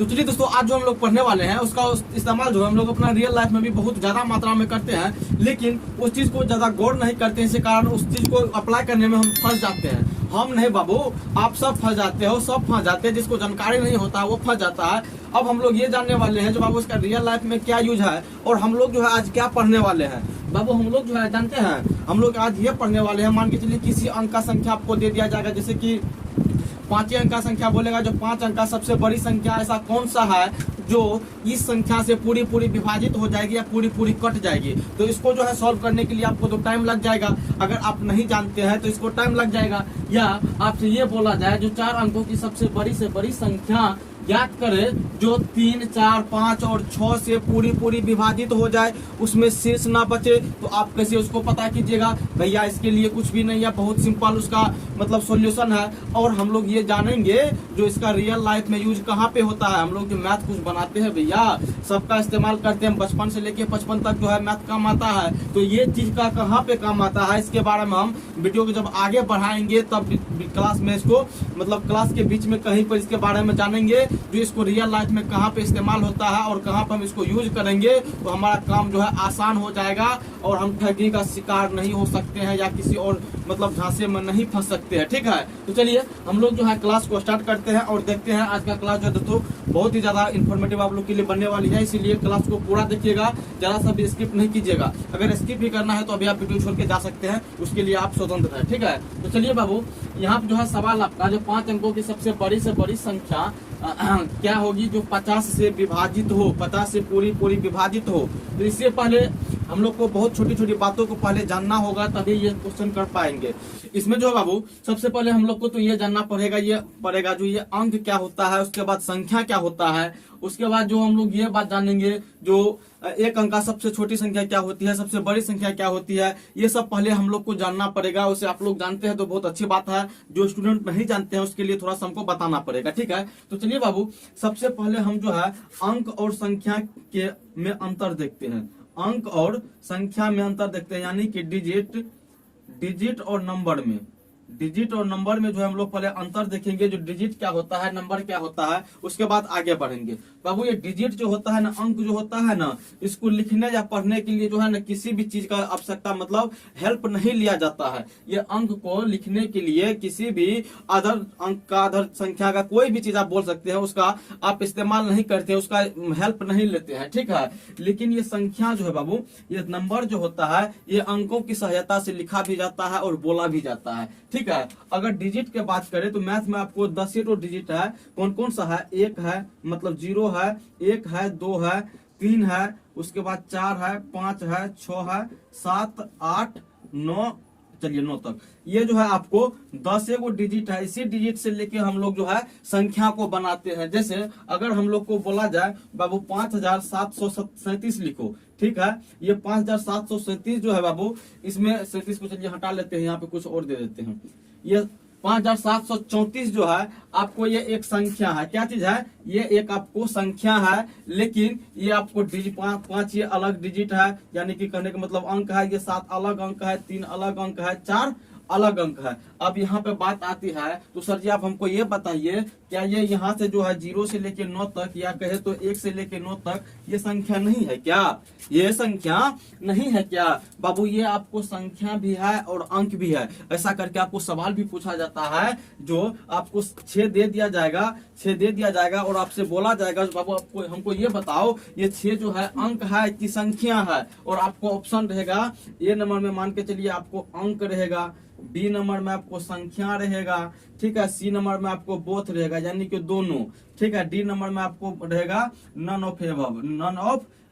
तो चलिए दोस्तों, आज जो हम लोग पढ़ने वाले हैं उसका इस्तेमाल जो है हम लोग अपना रियल लाइफ में भी बहुत ज्यादा मात्रा में करते हैं, लेकिन उस चीज को ज्यादा गौर नहीं करते हैं। इसी कारण उस चीज को अप्लाई करने में हम फंस जाते हैं। हम नहीं बाबू, आप सब फंस जाते हो, सब फंस जाते हैं। जिसको जानकारी नहीं होता है वो फंस जाता है। अब हम लोग ये जानने वाले हैं जो बाबू इसका रियल लाइफ में क्या यूज है, और हम लोग जो है आज क्या पढ़ने वाले हैं। बाबू हम लोग जो है जानते हैं, हम लोग आज ये पढ़ने वाले हैं, मान के चलिए किसी अंक का संख्या आपको दे दिया जाएगा, जैसे कि 5 अंक का संख्या बोलेगा, जो 5 अंक का सबसे बड़ी संख्या ऐसा कौन सा है जो इस संख्या से पूरी विभाजित हो जाएगी या पूरी कट जाएगी। तो इसको जो है सॉल्व करने के लिए आपको तो टाइम लग जाएगा। अगर आप नहीं जानते हैं तो इसको टाइम लग जाएगा। या आपसे ये बोला जाए जो 4 अंकों की सबसे बड़ी से बड़ी संख्या ज्ञात करे जो 3, 4, 5 और 6 से पूरी विभाजित हो जाए, उसमें शेष ना बचे, तो आप कैसे उसको पता कीजिएगा। भैया इसके लिए कुछ भी नहीं है, बहुत सिंपल उसका मतलब सॉल्यूशन है। और हम लोग ये जानेंगे जो इसका रियल लाइफ में यूज कहाँ पे होता है। हम लोग जो मैथ कुछ बनाते हैं भैया, सबका इस्तेमाल करते हैं, बचपन से लेके 55 तक जो है मैथ काम आता है। तो ये चीज का कहाँ पे काम आता है, इसके बारे में हम वीडियो को जब आगे बढ़ाएंगे तब क्लास में इसको मतलब क्लास के बीच में कहीं पर इसके बारे में जानेंगे जो इसको रियल लाइफ में कहाँ पे इस्तेमाल होता है और कहाँ पर हम इसको यूज करेंगे, तो हमारा काम जो है आसान हो जाएगा और हम ठगी का शिकार नहीं हो सकते हैं या किसी और मतलब झांसे में नहीं फंस सकते हैं। ठीक है, तो चलिए हम लोग जो है क्लास को स्टार्ट करते हैं और देखते हैं। आज का क्लास जो है दोस्तों बहुत ही ज्यादा इन्फॉर्मेटिव आप लोग के लिए बनने वाली है, इसीलिए क्लास को पूरा देखिएगा, जरा सा भी स्किप नहीं कीजिएगा। अगर स्किप भी करना है तो अभी आप वीडियो छोड़ के जा सकते हैं, उसके लिए आप स्वतंत्र है। ठीक है, तो चलिए बाबू, यहाँ जो है सवाल आपका जो 5 अंकों की सबसे बड़ी संख्या क्या होगी जो 50 से विभाजित हो, 50 से पूरी विभाजित हो। तो इससे पहले हम लोग को बहुत छोटी बातों को पहले जानना होगा, तभी ये क्वेश्चन कर पाएंगे। इसमें जो है बाबू सबसे पहले हम लोग को तो ये जानना पड़ेगा जो ये अंक क्या होता है, उसके बाद संख्या क्या होता है, उसके बाद जो हम लोग ये बात जानेंगे जो एक अंक का सबसे छोटी संख्या क्या होती है, सबसे बड़ी संख्या क्या होती है। ये सब पहले हम लोग को जानना पड़ेगा। उसे आप लोग जानते हैं तो बहुत अच्छी बात है, जो स्टूडेंट नहीं जानते हैं उसके लिए थोड़ा सा हमको बताना पड़ेगा। ठीक है, तो चलिए बाबू, सबसे पहले हम जो है अंक और संख्या के में अंतर देखते हैं। अंक और संख्या में अंतर देखते हैं, यानी कि डिजिट और नंबर में। डिजिट और नंबर में जो है हम लोग पहले अंतर देखेंगे, जो डिजिट क्या होता है, नंबर क्या होता है, उसके बाद आगे बढ़ेंगे। बाबू ये डिजिट जो होता है ना, अंक जो होता है ना, इसको लिखने या पढ़ने के लिए जो है ना किसी भी चीज का आवश्यकता मतलब हेल्प नहीं लिया जाता है। ये अंक को लिखने के लिए किसी भी अदर अंक का, अदर संख्या का कोई भी चीज आप बोल सकते हैं, उसका आप इस्तेमाल नहीं करते, उसका हेल्प नहीं लेते हैं। ठीक है, लेकिन ये संख्या जो है बाबू, ये नंबर जो होता है, ये अंकों की सहायता से लिखा भी जाता है और बोला भी जाता है। ठीक है, अगर डिजिट के बात करें तो मैथ में आपको 10 ही तो डिजिट है। कौन कौन सा है? 1 है मतलब 0 है, 1 है, 2 है, 3 है, उसके बाद 4 है, 5 है, 6 है, 7, 8, 9, चलिए 9 तक। ये जो है आपको 10 एगो डिजिट है। इसी डिजिट से लेके हम लोग जो है संख्या को बनाते हैं। जैसे अगर हम लोग को बोला जाए बाबू 5737 लिखो, ठीक है, ये 5737 जो है बाबू, इसमें 37 को चलिए हटा लेते हैं, यहाँ पे कुछ और दे देते हैं। ये 5734 जो है आपको ये एक संख्या है। क्या चीज है? ये एक आपको संख्या है, लेकिन ये आपको डिजिट 5 ये अलग डिजिट है, यानी कि कहने का मतलब अंक है। ये 7 अलग अंक है, 3 अलग अंक है, 4 अलग अंक है। अब यहाँ पे बात आती है, तो सर जी आप हमको ये बताइए, क्या ये यहाँ से जो है 0 से लेके 9 तक, या कहे तो 1 से लेके 9 तक, ये संख्या नहीं है क्या? ये संख्या नहीं है क्या बाबू? ये आपको संख्या भी है और अंक भी है। ऐसा करके आपको सवाल भी पूछा जाता है, जो आपको 6 दे दिया जाएगा और आपसे बोला जाएगा बाबू आपको हमको ये बताओ, ये 6 जो है अंक है कि संख्या है, और आपको ऑप्शन रहेगा। ए नंबर में मान के चलिए आपको अंक रहेगा, बी नंबर में आपको संख्या रहेगा, ठीक है, सी नंबर में आपको बोथ रहेगा यानी कि दोनों, ठीक है, डी नंबर में आपको रहेगा नन ऑफ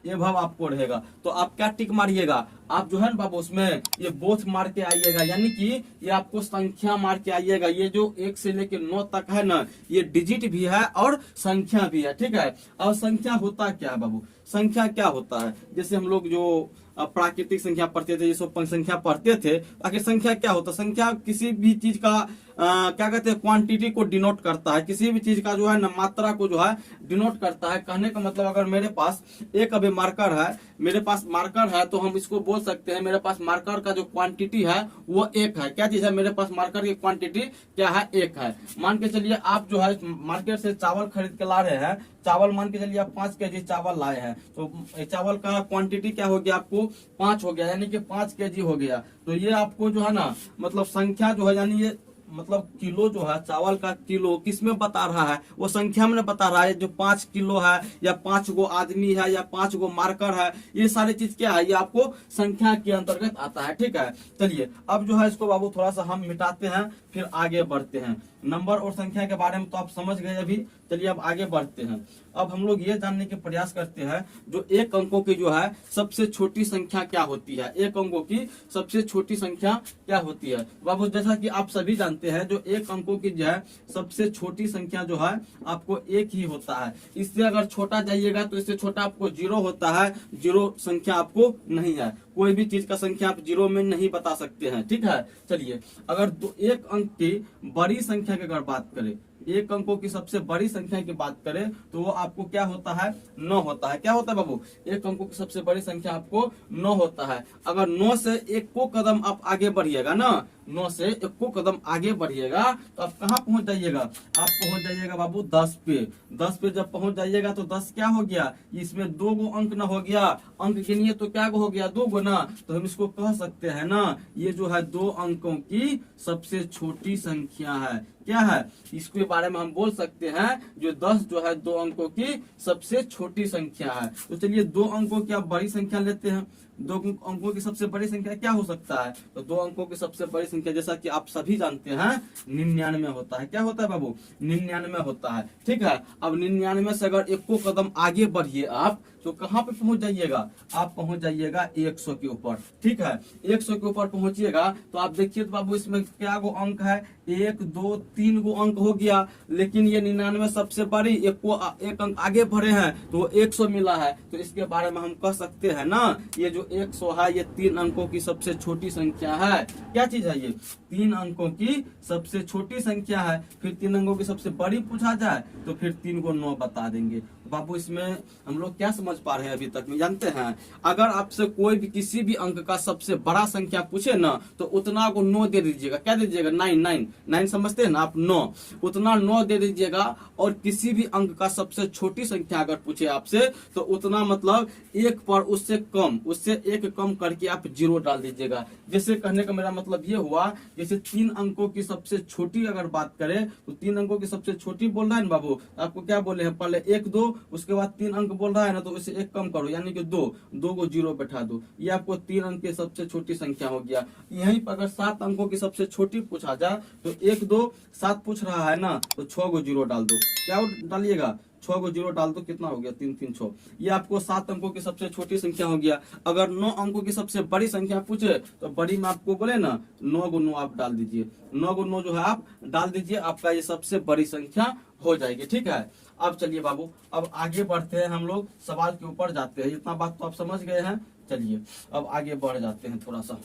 एभव आपको रहेगा। तो आप क्या टिक मारिएगा? आप जो है ना बाबू उसमें ये बोथ मार के आइएगा, यानी कि ये आपको संख्या मार के आइएगा। ये जो 1 से लेके 9 तक है ना, ये डिजिट भी है और संख्या भी है। ठीक है, और संख्या होता क्या है बाबू? संख्या क्या होता है? जैसे हम लोग जो प्राकृतिक संख्या पढ़ते थे, ये सब संख्या पढ़ते थे, आखिर संख्या क्या होता है? संख्या किसी भी चीज का क्या कहते हैं, क्वांटिटी को डिनोट करता है, किसी भी चीज का जो है ना मात्रा को जो है डिनोट करता है। कहने का मतलब अगर मेरे पास एक अभी मार्कर है, मेरे पास मार्कर है, तो हम इसको बोल सकते हैं मेरे पास मार्कर का जो क्वांटिटी है वो 1 है। क्या चीज है, मेरे पास मार्कर की क्वांटिटी क्या है, 1 है। मान के चलिए आप जो है मार्केट से चावल खरीद के ला रहे हैं, चावल मान के चलिए आप 5 केजी चावल लाए हैं, तो चावल का क्वांटिटी क्या हो गया आपको 5 हो गया, यानी कि 5 केजी हो गया। तो ये आपको जो है ना मतलब संख्या जो है, यानी ये मतलब किलो जो है, चावल का किलो किस में बता रहा है, वो संख्या में बता रहा है। जो 5 किलो है या 5 गो आदमी है या 5 गो मार्कर है, ये सारी चीज क्या है, ये आपको संख्या के अंतर्गत आता है। ठीक है, चलिए अब जो है इसको बाबू थोड़ा सा हम मिटाते हैं, फिर आगे बढ़ते हैं। नंबर और संख्या के बारे में तो आप समझ गए अभी, चलिए अब आगे बढ़ते हैं। अब हम लोग ये जानने के प्रयास करते हैं जो एक अंकों की जो है सबसे छोटी संख्या क्या होती है, एक अंकों की सबसे छोटी संख्या क्या होती है। बाबू जैसा कि आप सभी जानते हैं जो एक अंकों की जो है सबसे छोटी संख्या जो है आपको 1 ही होता है। इससे अगर छोटा जाइएगा तो इससे छोटा आपको 0 होता है, 0 संख्या आपको नहीं है। कोई भी चीज का संख्या आप 0 में नहीं बता सकते हैं। ठीक है, चलिए अगर एक अंक की बड़ी संख्या की अगर बात करें, एक अंकों की सबसे बड़ी संख्या की बात करें तो वो आपको क्या होता है, 9 होता है। क्या होता है बाबू, एक अंकों की सबसे बड़ी संख्या आपको 9 होता है। अगर 9 से 1 को कदम आप आगे बढ़िएगा ना, 9 से 1 को कदम आगे बढ़िएगा तो आप कहाँ पहुंच जाइएगा, आप पहुंच जाइएगा बाबू 10 पे। 10 पे जब पहुंच जाइएगा तो 10 क्या हो गया, इसमें 2 गो अंक ना हो गया, अंक गिनिए तो क्या हो गया, 2 गो ना। तो हम इसको कह सकते हैं ना, ये जो है 2 अंकों की सबसे छोटी संख्या है। क्या है, इसके बारे में हम बोल सकते हैं जो 10 जो है 2 अंकों की सबसे छोटी संख्या है। तो चलिए 2 अंकों की आप बड़ी संख्या लेते हैं, 2 अंकों की सबसे बड़ी संख्या क्या हो सकता है, तो 2 अंकों की सबसे बड़ी संख्या जैसा कि आप सभी जानते हैं 99 होता है। क्या होता है बाबू, 99 होता है। ठीक है, अब 99 से अगर 1 को कदम आगे बढ़िए आप तो कहाँ पे पहुंच जाइएगा, आप पहुंच जाइएगा 100 के ऊपर। ठीक है, 100 के ऊपर पहुंचिएगा तो आप देखिए तो बाबू इसमें क्या गो अंक है, 1 2 3 गो अंक हो गया, लेकिन ये 99 सबसे बड़ी, एक अंक आगे बढ़े हैं तो 100 मिला है। तो इसके बारे में हम कह सकते हैं ना, ये जो 100 है ये 3 अंकों की सबसे छोटी संख्या है। क्या चीज है ये, 3 अंकों की सबसे छोटी संख्या है। फिर 3 अंकों की सबसे बड़ी पूछा जाए तो फिर 3 को 9 बता देंगे। बाबू इसमें हम लोग क्या समझ पा रहे हैं अभी तक में, जानते हैं अगर आपसे कोई भी किसी भी अंक का सबसे बड़ा संख्या पूछे ना तो उतना को 9 दे दीजिएगा। क्या दे दीजिएगा, 9 समझते हैं ना आप, 9 उतना 9 दे दीजिएगा। और किसी भी अंक का सबसे छोटी संख्या अगर पूछे आपसे तो उतना मतलब 1 पर उससे कम, उससे 1 कम करके आप 0 डाल दीजिएगा। जैसे कहने का मेरा मतलब ये हुआ, जैसे 3 अंकों की सबसे छोटी अगर बात करें तो 3 अंकों की सबसे छोटी बोल रहा है ना बाबू, आपको क्या बोले हैं, पहले 1 2 उसके बाद 3 अंक बोल रहा है ना, तो इसे 1 कम करो यानी कि 2 को 0 बैठा दो, ये आपको 3 अंक की सबसे छोटी संख्या हो गया। यहीं पर अगर 7 अंकों की सबसे छोटी पूछा जाए तो 1 2 7 पूछ रहा है ना, तो 6 को 0 डाल दो। क्या डालिएगा, 6 को 0 डाल दो, कितना हो गया, 3 3 6, ये आपको 7 अंकों की सबसे छोटी संख्या हो गया। अगर 9 अंकों की सबसे बड़ी संख्या पूछे तो बड़ी में आपको बोले ना 9 को 9 आप डाल दीजिए, 9 को 9 जो है आप डाल दीजिए, आपका ये सबसे बड़ी संख्या हो जाएगी। ठीक है, अब चलिए बाबू अब आगे बढ़ते हैं, हम लोग सवाल के ऊपर जाते हैं। इतना बात तो आप समझ गए हैं, चलिए अब आगे बढ़ जाते हैं थोड़ा सा।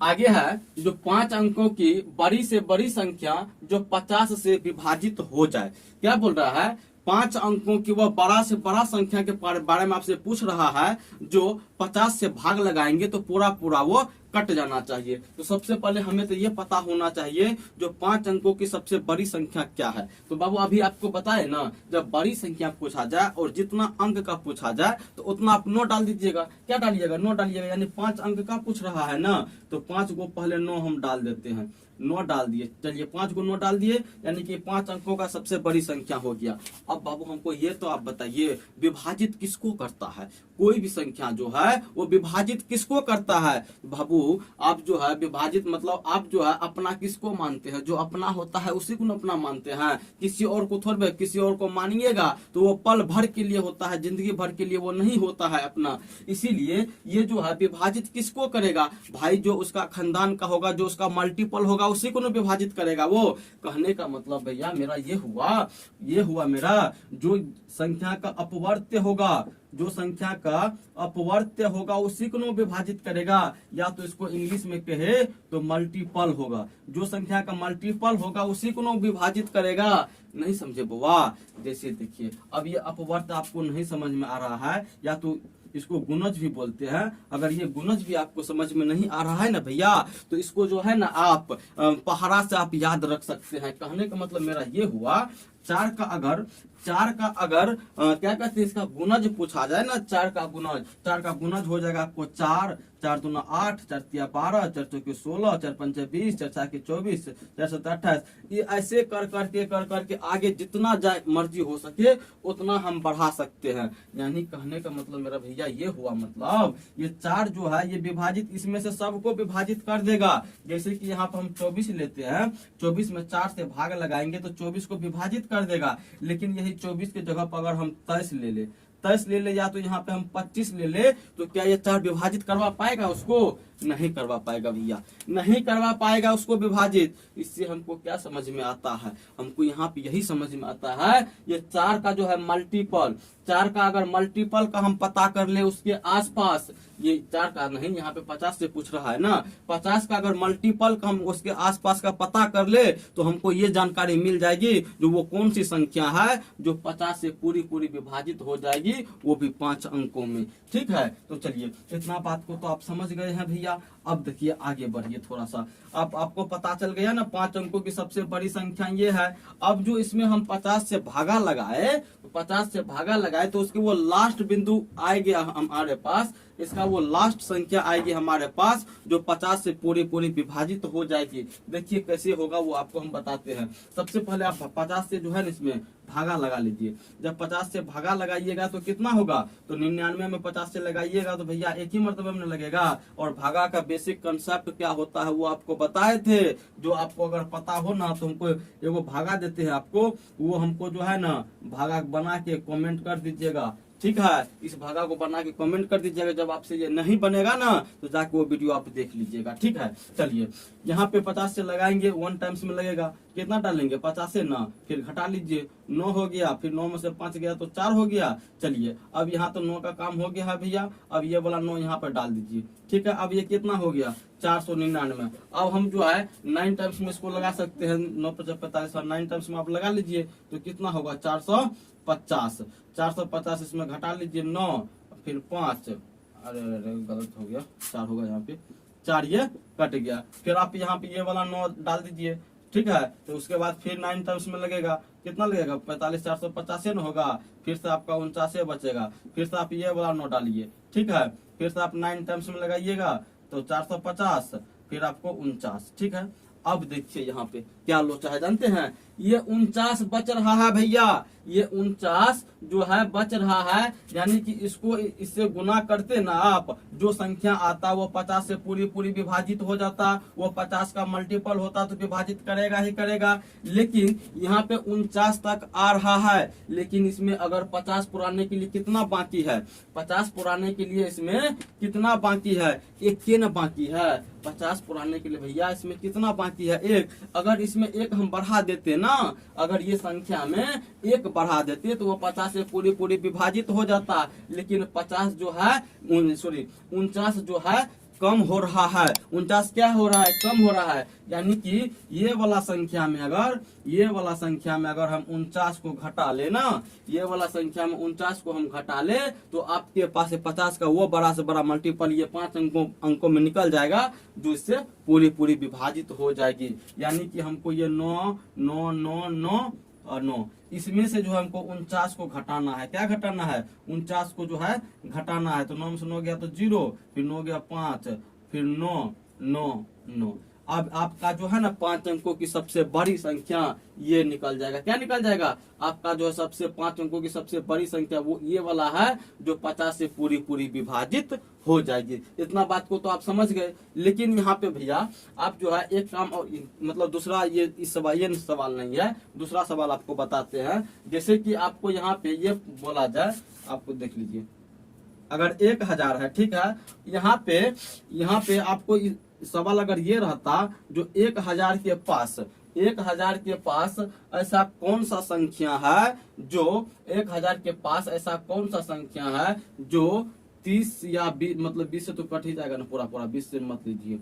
आगे है जो 5 अंकों की बड़ी से बड़ी संख्या जो 50 से विभाजित हो जाए। क्या बोल रहा है, 5 अंकों की वह बड़ा से बड़ा संख्या के बारे में आपसे पूछ रहा है जो 50 से भाग लगाएंगे तो पूरा पूरा वो कट जाना चाहिए। तो सबसे पहले हमें तो ये पता होना चाहिए जो 5 अंकों की सबसे बड़ी संख्या क्या है। तो बाबू अभी आपको बताए ना, जब बड़ी संख्या पूछा जाए और जितना अंक का पूछा जाए तो उतना आप 9 डाल दीजिएगा। क्या डालिएगा, 9 डालिएगा, यानी 5 अंक का पूछ रहा है ना, तो 5 को पहले 9 हम डाल देते हैं, 9 डाल दिए। चलिए 5 को 9 डाल दिए, यानी कि 5 अंकों का सबसे बड़ी संख्या हो गया। अब बाबू हमको ये तो आप बताइए विभाजित किसको करता है, कोई भी संख्या जो है वो विभाजित किसको करता है। बाबू आप जो है विभाजित मतलब आप जो है अपना किसको मानते हैं, जो अपना होता है उसी को अपना मानते हैं, किसी और को थोड़े, किसी और को मानिएगा तो वो पल भर के लिए होता है, जिंदगी भर के लिए वो नहीं होता है अपना। इसीलिए ये जो है विभाजित किसको करेगा भाई, जो उसका खानदान का होगा, जो उसका मल्टीपल होगा उसी को विभाजित करेगा वो। कहने का मतलब भैया मेरा ये हुआ मेरा जो संख्या का अपवर्त्य होगा, जो संख्या का अपवर्त्य होगा उसी को विभाजित करेगा, या तो इसको इंग्लिश में कहे तो मल्टीपल होगा। जो संख्या का मल्टीपल होगा उसी को विभाजित करेगा। नहीं समझे बुआ? जैसे देखिए, अब ये अपवर्त्य आपको नहीं समझ में आ रहा है, या तो इसको गुणज भी बोलते हैं। अगर ये गुणज भी आपको समझ में नहीं आ रहा है ना भैया, तो इसको जो है ना आप पहाड़ा से आप याद रख सकते हैं। कहने का मतलब मेरा ये हुआ, चार का अगर क्या कहते हैं, इसका गुणज पूछा जाए ना, चार का गुणज हो जाएगा आपको 4, 4 दूना 8, 4 तिया 12, 4 चौके 16, 4 पंचे 20, 4 छके 24, 4 सत्ते 28। ये ऐसे कर करके आगे जितना मर्जी हो सके उतना हम बढ़ा सकते हैं। यानी कहने का मतलब मेरा भैया ये हुआ, मतलब ये 4 जो है ये विभाजित, इसमें से सबको विभाजित कर देगा। जैसे कि यहाँ पर हम 24 लेते हैं, 24 में 4 से भाग लगाएंगे तो 24 को विभाजित कर देगा। लेकिन यही 24 के जगह पर अगर हम 23 ले ले, या तो यहाँ पे हम 25 ले ले, तो क्या ये 4 विभाजित करवा पाएगा उसको? नहीं करवा पाएगा भैया, नहीं करवा पाएगा उसको विभाजित। इससे हमको क्या समझ में आता है? हमको यहाँ पे यही समझ में आता है, ये 4 का जो है मल्टीपल, 4 का अगर मल्टीपल का हम पता कर ले उसके आसपास, ये 4 का नहीं, यहाँ पे 50 से पूछ रहा है ना, 50 का अगर मल्टीपल का हम उसके आसपास का पता कर ले तो हमको ये जानकारी मिल जाएगी जो वो कौन सी संख्या है जो 50 से पूरी विभाजित हो जाएगी, वो भी 5 अंकों में। ठीक है, तो चलिए इतना बात को तो आप समझ गए हैं भैया। अब देखिए आगे बढ़िए थोड़ा सा, अब आपको पता चल गया ना 5 अंकों की सबसे बड़ी संख्या ये है। अब जो इसमें हम 50 से भागा लगाए, 50 से भागा लगाए तो उसके वो लास्ट बिंदु आएगी हमारे पास, इसका वो लास्ट संख्या आएगी हमारे पास जो 50 से पूरी विभाजित हो जाएगी। देखिए कैसे होगा वो आपको हम बताते हैं। सबसे पहले आप 50 से जो है इसमें भागा लगा लीजिए। जब 50 से भागा लगाइएगा तो कितना होगा? तो 99 में 50 से लगाइएगा तो भैया एक ही मर्तबे में लगेगा। और भागा का बेसिक कंसेप्ट क्या होता है वो आपको बताए थे, जो आपको अगर पता हो ना तो हमको एगो भागा देते हैं आपको, वो हमको जो है ना भागा बना के कमेंट कर दीजिएगा। ठीक है, इस भागा को बना के कमेंट कर दीजिएगा। जब आपसे ये नहीं बनेगा ना तो जाके वो वीडियो आप देख लीजिएगा। ठीक है, चलिए यहाँ पे 50 से लगाएंगे, 1 टाइम्स में लगेगा, कितना डालेंगे 50 से ना, फिर घटा लीजिए, 9 हो गया, फिर 9 में से 5 गया तो 4 हो गया। चलिए अब यहाँ तो 9 का काम हो गया है भैया, अब ये वाला 9 यहाँ पर डाल दीजिए। ठीक है, अब ये कितना हो गया 499। अब हम जो है 9 टाइम्स में इसको लगा सकते हैं, 9 × 45 और 9 टाइम्स में आप लगा लीजिए तो कितना होगा 450। 450 इसमें घटा लीजिए 9, फिर 5, अरे गलत हो गया, 4 होगा यहाँ पे, 4 ये कट गया। फिर आप यहाँ पे ये वाला 9 डाल दीजिए। ठीक है, तो उसके बाद फिर 9 टाइम्स में लगेगा, कितना लगेगा 45, 450 होगा, फिर से आपका 49 बचेगा। फिर से आप ये वाला 9 डालिए। ठीक है, फिर से आप 9 टाइम्स में लगाइएगा तो 450, फिर आपको 49। ठीक है, अब देखिए यहाँ पे क्या लोचा है जानते हैं, ये 49 बच रहा है भैया, ये 49 जो है बच रहा है। यानी कि इसको इससे गुना करते ना आप, जो संख्या आता वो 50 से पूरी विभाजित हो जाता, वो 50 का मल्टीपल होता तो विभाजित करेगा ही करेगा। लेकिन यहाँ पे 49 तक आ रहा है, लेकिन इसमें अगर 50 पुराने के लिए कितना बाकी है, 50 पुराने के लिए इसमें कितना बाकी है, 1 न बाकी है। 50 पुराने के लिए भैया इसमें कितना बाकी है, 1। अगर इसमें 1 हम बढ़ा देते ना, अगर ये संख्या में 1 बढ़ा देते तो वो 50 से पूरी विभाजित हो जाता। लेकिन 50 जो है 49 जो है कम हो रहा है। 49 क्या हो रहा है, कम हो रहा है। यानी कि ये वाला संख्या में अगर हम 49 को घटा ले ना, ये वाला संख्या में 49 को हम घटा ले तो आपके पास 50 का वो बड़ा से बड़ा मल्टीपल ये 5 अंकों में निकल जाएगा, जो इससे पूरी विभाजित हो जाएगी। यानी कि हमको ये 9, 9, 9, 9 और 9, इसमें से जो है हमको 49 को घटाना है। क्या घटाना है, 49 को जो है घटाना है। तो 9 में से 9 गया तो 0, फिर 9 गया 5, फिर 9, 9, 9। अब आपका जो है ना 5 अंकों की सबसे बड़ी संख्या ये निकल जाएगा। क्या निकल जाएगा, आपका जो है सबसे 5 अंकों की सबसे बड़ी संख्या वो ये वाला है, जो 50 से पूरी विभाजित हो जाएगी। इतना बात को तो आप समझ गए। लेकिन यहाँ पे भैया आप जो है एक काम और, मतलब दूसरा ये सवाल नहीं है, दूसरा सवाल आपको बताते हैं। जैसे कि आपको यहाँ पे ये बोला जाए, आपको देख लीजिए, अगर 1000 है, ठीक है, यहाँ पे आपको सवाल अगर ये रहता जो 1000 के पास 1000 के पास ऐसा कौन सा संख्या है जो 1000 के पास ऐसा कौन सा संख्या है जो 30 या 20, मतलब 20 से तो कट ही जाएगा ना, पूरा पूरा 20 से मत लीजिए,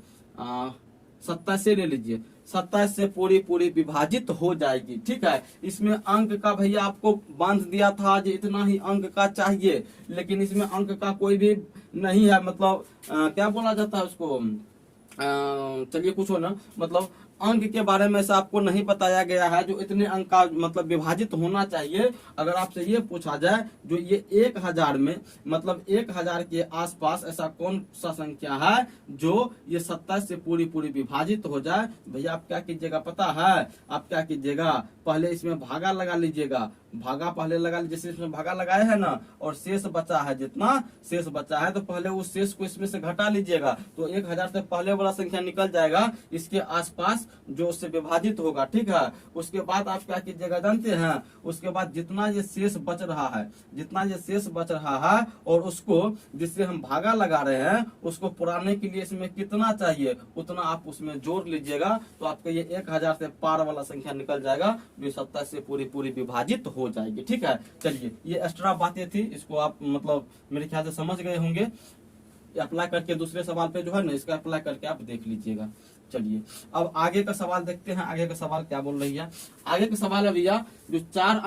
27 से ले लीजिए, 27 से पूरी पूरी विभाजित हो जाएगी। ठीक है, इसमें अंक का भैया आपको बांध दिया था जो इतना ही अंक का चाहिए, लेकिन इसमें अंक का कोई भी नहीं है, मतलब क्या बोला जाता है उसको, चलिए कुछ हो ना, मतलब अंक के बारे में से आपको नहीं बताया गया है जो इतने अंक का मतलब विभाजित होना चाहिए। अगर आपसे ये पूछा जाए जो ये 1000 में मतलब 1000 के आसपास ऐसा कौन सा संख्या है जो ये 27 से पूरी पूरी विभाजित हो जाए, भैया आप क्या कीजिएगा पता है, आप क्या कीजिएगा, पहले इसमें भागा लगा लीजिएगा, भागा पहले लगा लीजिए, जैसे इसमें भागा लगाए है ना, और शेष बचा है, जितना शेष बचा है तो पहले उस शेष को इसमें से घटा लीजिएगा, तो 1000 से पहले वाला संख्या निकल जाएगा, इसके आसपास जो उससे विभाजित होगा। ठीक है, उसके बाद आप क्या कीजिएगा जानते हैं, उसके बाद जितना ये शेष बच रहा है, जितना ये शेष बच रहा है और उसको जिससे हम भागा लगा रहे हैं उसको पुराने के लिए इसमें कितना चाहिए उतना आप उसमें जोड़ लीजिएगा, तो आपका ये 1000 से पार वाला संख्या निकल जाएगा जो 27 से पूरी पूरी विभाजित हो जाएगी। ठीक है, चलिए ये एक्स्ट्रा बातें थी, इसको आप मतलब मेरे ख्याल से समझ गए होंगे। अप्लाई करके दूसरे सवाल पे जो है ना इसका अप्लाई करके आप देख लीजिएगा। चलिए अब आगे का सवाल देखते हैं, आगे का सवाल क्या बोल रही है। आगे का सवाल है भैया जो 4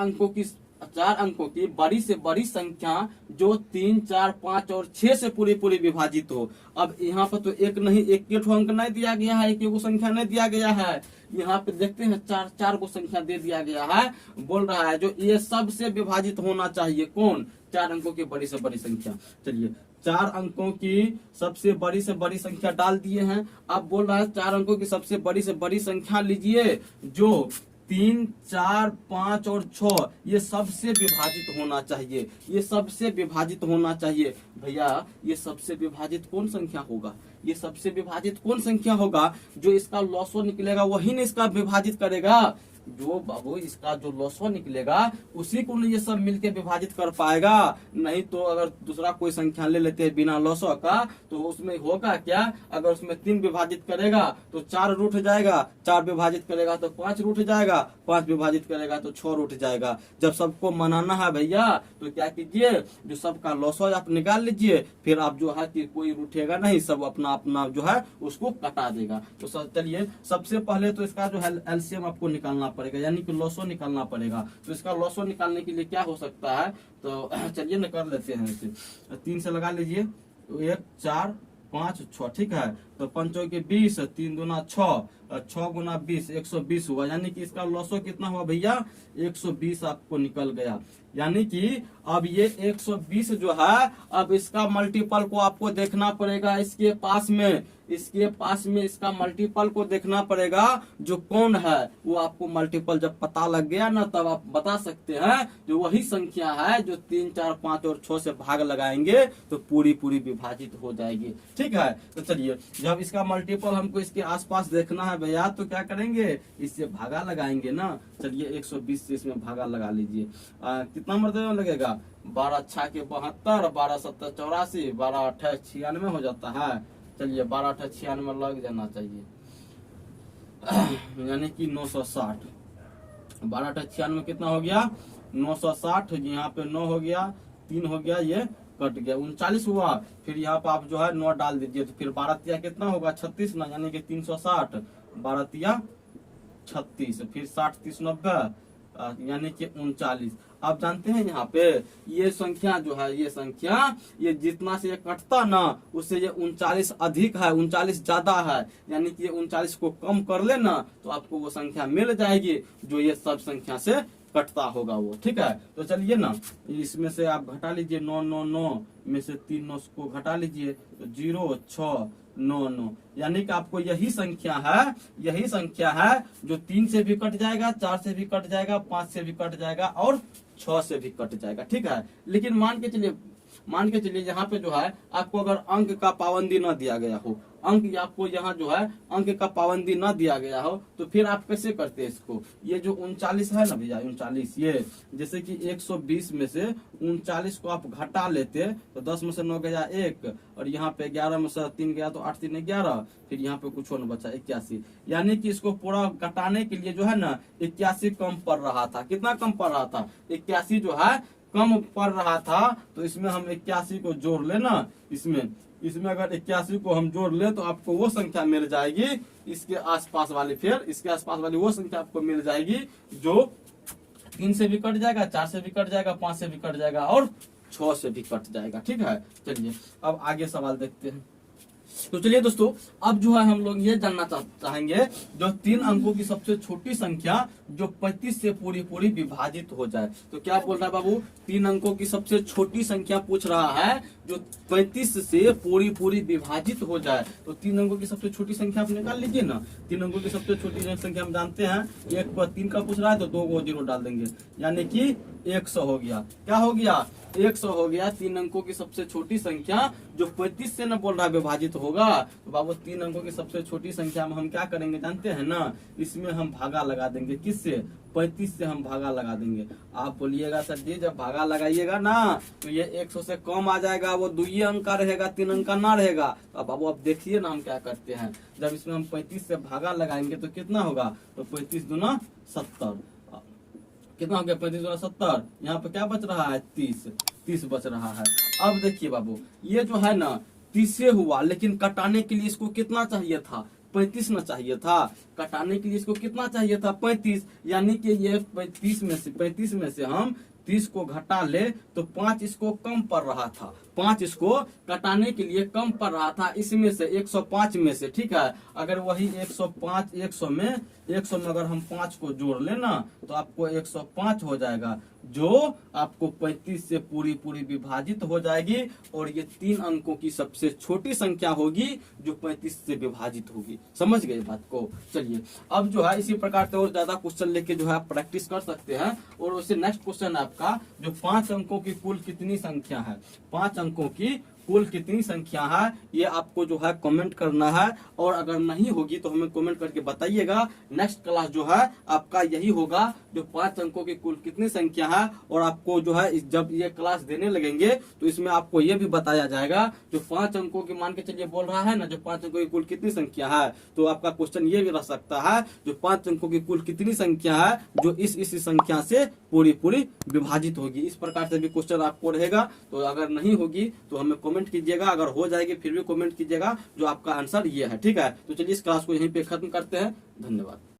अंकों की बड़ी से बड़ी संख्या जो 3, 4, 5 और 6 से पूरी पूरी विभाजित हो। अब यहाँ पर तो एक नहीं, एक अंक नहीं दिया गया है, एक को संख्या नहीं दिया गया है, यहाँ पे देखते हैं 4 को संख्या दे दिया गया है। बोल रहा है जो ये सबसे विभाजित होना चाहिए, कौन, 4 अंकों की बड़ी से बड़ी संख्या। चलिए 4 अंकों की सबसे बड़ी से बड़ी संख्या डाल दिए हैं। अब बोल रहा है 4 अंकों की सबसे बड़ी से बड़ी संख्या लीजिए जो 3, 4, 5 और 6 ये सबसे विभाजित होना चाहिए, ये सबसे विभाजित होना चाहिए। भैया ये सबसे विभाजित कौन संख्या होगा, ये सबसे विभाजित कौन संख्या होगा, जो इसका लॉसो निकलेगा वही ने इसका विभाजित करेगा, जो बाबू इसका जो लॉसो निकलेगा उसी को ये सब मिलके विभाजित कर पाएगा। नहीं तो अगर दूसरा कोई संख्या ले लेते हैं बिना लॉसो का तो उसमें होगा क्या, अगर उसमें 3 विभाजित करेगा तो 4 रूठ जाएगा, 4 विभाजित करेगा तो 5 रूठ जाएगा, 5 विभाजित करेगा तो 6 रूठ जाएगा। जब सबको मनाना है भैया तो क्या कीजिए, जो सबका लॉसो आप निकाल लीजिए, फिर आप जो है कि कोई रूठेगा नहीं, सब अपना अपना जो है उसको कटा देगा। तो चलिए सबसे पहले तो इसका जो है एलसीएम आपको निकालना पड़ेगा, यानी कि लॉसो निकालना पड़ेगा। तो इसका लॉसो निकालने के लिए क्या हो सकता है, तो चलिए न कर लेते हैं इसे, 3 से लगा लीजिए, 1, 4, 5, 6। ठीक है, तो 5 के 20, 3 दूना 6, 6 गुना 20, 120 हुआ, यानी कि इसका लॉसो कितना हुआ भैया, 120 आपको निकल गया। यानी कि अब ये 120 जो है, अब इसका मल्टीपल को आपको देखना पड़ेगा, इसके पास में इसका मल्टीपल को देखना पड़ेगा, जो कौन है वो आपको मल्टीपल जब पता लग गया ना तब आप बता सकते हैं जो वही संख्या है जो 3, 4, 5 और 6 से भाग लगाएंगे तो पूरी पूरी विभाजित हो जाएगी। ठीक है, तो चलिए जब इसका मल्टीपल हमको इसके आसपास देखना है भैया तो क्या करेंगे, इससे भागा लगाएंगे ना। चलिए 120 से इसमें भागा लगा लीजिए, कितना मरतबा लगेगा, 12 6 के 72, 12 7 84, 12 8 96 हो जाता है। चलिए 12 8 96 लग जाना चाहिए, यानी कि 960। 12 8 96 कितना हो गया, 960। यहाँ पे 9 हो गया, 3 हो गया, ये कट गया, 39 हुआ। फिर यहाँ पे आप जो है 9 डाल दीजिए, तो फिर 12 तिया कितना होगा, 36 ना, यानी कि 360, 12 तिया 36, फिर 60 30 90, यानी कि 39। आप जानते हैं यहाँ पे ये संख्या जो है, ये संख्या ये जितना से ये कटता ना उससे ये 39 अधिक है, 39 ज्यादा है, यानी कि ये 39 को कम कर ले ना तो आपको वो संख्या मिल जाएगी जो ये सब संख्या से कटता होगा वो। ठीक है, तो चलिए ना इसमें से आप घटा लीजिए, 9 9 9 में से 3 9 को घटा लीजिए, तो 0 6 9 9, यानी कि आपको यही संख्या है जो 3 से भी कट जाएगा, 4 से भी कट जाएगा, 5 से भी कट जाएगा और 6 से भी कट जाएगा। ठीक है, लेकिन मान के चलिए यहाँ पे जो है आपको अगर अंक का पाबंदी न दिया गया हो, अंक आपको यहाँ जो है अंक का पाबंदी न दिया गया हो, तो फिर आप कैसे करते हैं इसको। ये जो 39 है ना भैया, 39, ये जैसे कि 120 में से 39 को आप घटा लेते तो 10 में से 9 गया 1, और यहाँ पे 11 में से 3 गया तो 8 3 11, फिर यहाँ पे कुछ न बचा 81। यानी कि इसको पूरा घटाने के लिए जो है ना 81 कम पड़ रहा था। कितना कम पड़ रहा था, 81 जो है कम पड़ रहा था। तो इसमें हम 81 को जोड़ लेना, इसमें अगर 81 को हम जोड़ ले तो आपको वो संख्या मिल जाएगी इसके आसपास वाली, फिर इसके आसपास वाली वो संख्या आपको मिल जाएगी जो 3 से भी कट जाएगा, 4 से भी कट जाएगा, 5 से भी कट जाएगा और 6 से भी कट जाएगा। ठीक है, चलिए अब आगे सवाल देखते हैं। तो चलिए दोस्तों, अब जो है हम लोग ये जानना चाहेंगे जो 3 अंकों की सबसे छोटी संख्या जो 35 से पूरी विभाजित हो जाए। तो क्या बोल रहा है बाबू, 3 अंकों की सबसे छोटी संख्या पूछ रहा है जो 35 से पूरी विभाजित हो जाए। तो 3 अंकों की सबसे छोटी संख्या आप निकाल लीजिए ना। 3 अंकों की सबसे छोटी संख्या हम जानते हैं, 1 पर 3 का पूछ रहा है तो 2 को 0 डाल देंगे, यानी कि 100 हो गया। क्या हो गया, 100 हो गया। 3 अंकों की सबसे छोटी संख्या जो 35 से न बोल रहा है विभाजित होगा। तो बाबू 3 अंकों की सबसे छोटी संख्या में हम क्या करेंगे जानते हैं ना, इसमें हम भागा लगा देंगे। किससे, 35 से हम भागा लगा देंगे। आप बोलिएगा सर जी जब भागा लगाइएगा ना तो ये 100 से कम आ जाएगा, वो 2 अंक का रहेगा, 3 अंक का ना रहेगा। तो बाबू आप देखिए ना हम क्या करते हैं, जब इसमें हम 35 से भागा लगाएंगे तो कितना होगा, तो 35 दूना 70, कितना हो गया, 35 दूना 70। यहाँ पे क्या बच रहा है, 30 बच रहा है। अब देखिए बाबू ये जो है ना 30 से हुआ, लेकिन कटाने के लिए इसको कितना चाहिए था, 35 ना चाहिए था। कटाने के लिए इसको कितना चाहिए था, 35। यानी कि ये 35 में से हम 30 को घटा ले तो 5 इसको कम पड़ रहा था, 5 इसको कटाने के लिए कम पड़ रहा था इसमें से, 105 में से। ठीक है, अगर वही 105 100 में अगर हम 5 को जोड़ लेना तो आपको 105 हो जाएगा, जो आपको 35 से पूरी विभाजित हो जाएगी। और ये 3 अंकों की सबसे छोटी संख्या होगी जो 35 से विभाजित होगी। समझ गए बात को। चलिए अब जो है इसी प्रकार से और ज्यादा क्वेश्चन लेके जो है आप प्रैक्टिस कर सकते हैं। और उससे नेक्स्ट क्वेश्चन है आपका जो 5 अंकों की कुल कितनी संख्या है, 5 अंकों की कुल कितनी संख्या है, ये आपको जो है कमेंट करना है। और अगर नहीं होगी तो हमें कमेंट करके बताइएगा। नेक्स्ट क्लास जो है आपका यही होगा जो 5 अंकों की कुल कितनी संख्या है। और आपको जो है जब ये क्लास देने लगेंगे तो इसमें आपको ये भी बताया जाएगा जो 5 अंकों की, मान के चलिए बोल रहा है ना जो 5 अंकों की कुल कितनी संख्या है, तो आपका क्वेश्चन ये भी रह सकता है जो 5 अंकों की कुल कितनी संख्या है जो इस संख्या से पूरी विभाजित होगी। इस प्रकार से भी क्वेश्चन आपको रहेगा। तो अगर नहीं होगी तो हमें कमेंट कीजिएगा, अगर हो जाएगी फिर भी कमेंट कीजिएगा जो आपका आंसर ये है। ठीक है, तो चलिए इस क्लास को यहीं पे खत्म करते हैं। धन्यवाद।